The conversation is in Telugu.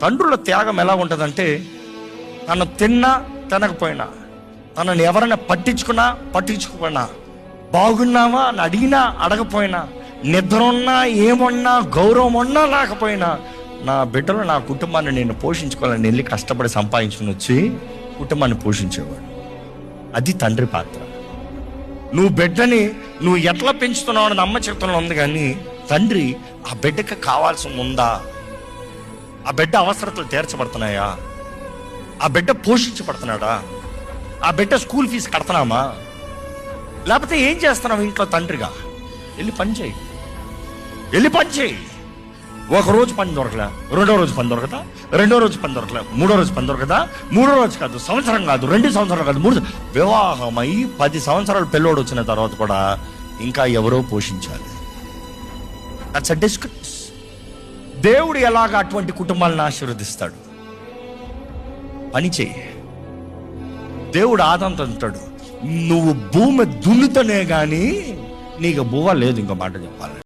తండ్రుల త్యాగం ఎలా ఉంటుందంటే, తను తిన్నా తినకపోయినా, తనని ఎవరైనా పట్టించుకున్నా, బాగున్నావా అని అడిగినా అడగపోయినా, నిద్ర ఉన్నా ఏమున్నా గౌరవం ఉన్నా లేకపోయినా, నా బిడ్డలు నా కుటుంబాన్ని నేను పోషించుకోవాలని వెళ్ళి కష్టపడి సంపాదించుకుని వచ్చి కుటుంబాన్ని పోషించేవాడు. అది తండ్రి పాత్ర. నువ్వు బిడ్డని నువ్వు ఎట్లా పెంచుతున్నావు అని అమ్మ చెప్తున్నా ఉంది, కానీ తండ్రి ఆ బిడ్డకి కావాల్సి ఉందా? ఆ బిడ్డ అవసరతలు తీర్చబడుతున్నాయా? ఆ బిడ్డ పోషించబడుతున్నాడా? ఆ బిడ్డ స్కూల్ ఫీజు కడుతున్నామా? లేకపోతే ఏం చేస్తున్నావు ఇంట్లో తండ్రిగా? వెళ్ళి పని చేయి. ఒక రోజు పని దొరకలే, రెండో రోజు పని దొరకదా, రెండో రోజు పని దొరకలే, మూడో రోజు పని దొరకదా, మూడో రోజు కాదు, సంవత్సరం కాదు, 2 సంవత్సరాలు కాదు, 3 వివాహమై 10 సంవత్సరాలు పిల్లోడు వచ్చిన తర్వాత కూడా ఇంకా ఎవరో పోషించాలి. That's a discuss. దేవుడు ఎలాగ అటువంటి కుటుంబాలను ఆశీర్వదిస్తాడు? పని చెయ్యి. దేవుడు ఆదాంతో అంటాడు, నువ్వు భూమి దున్నుతనే కానీ నీకు బువ్వ లేదు. ఇంకో మాట చెప్పాలి,